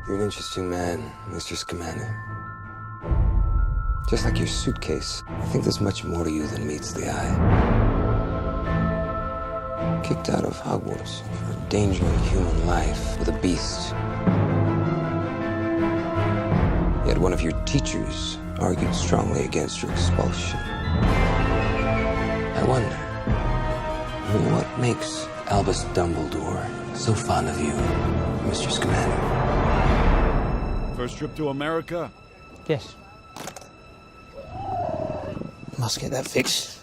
You're an interesting man, Mr. Scamander. Just like your suitcase, I think there's much more to you than meets the eye. Kicked out of Hogwarts for endangering human life with a beast. Yet one of your teachers argued strongly against your expulsion. I wonder, what makes Albus Dumbledore so fond of you, Mr. Scamander? First trip to America? Yes. Must get that fixed.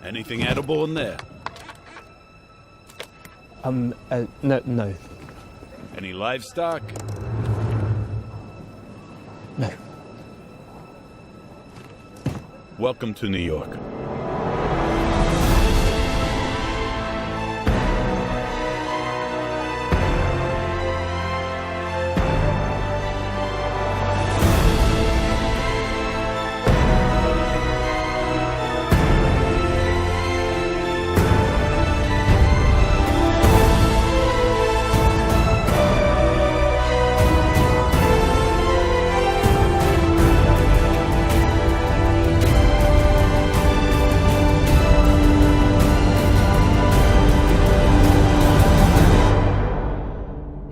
Anything edible in there? No. Any livestock? No. Welcome to New York.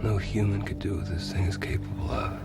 No human could do what this thing is capable of.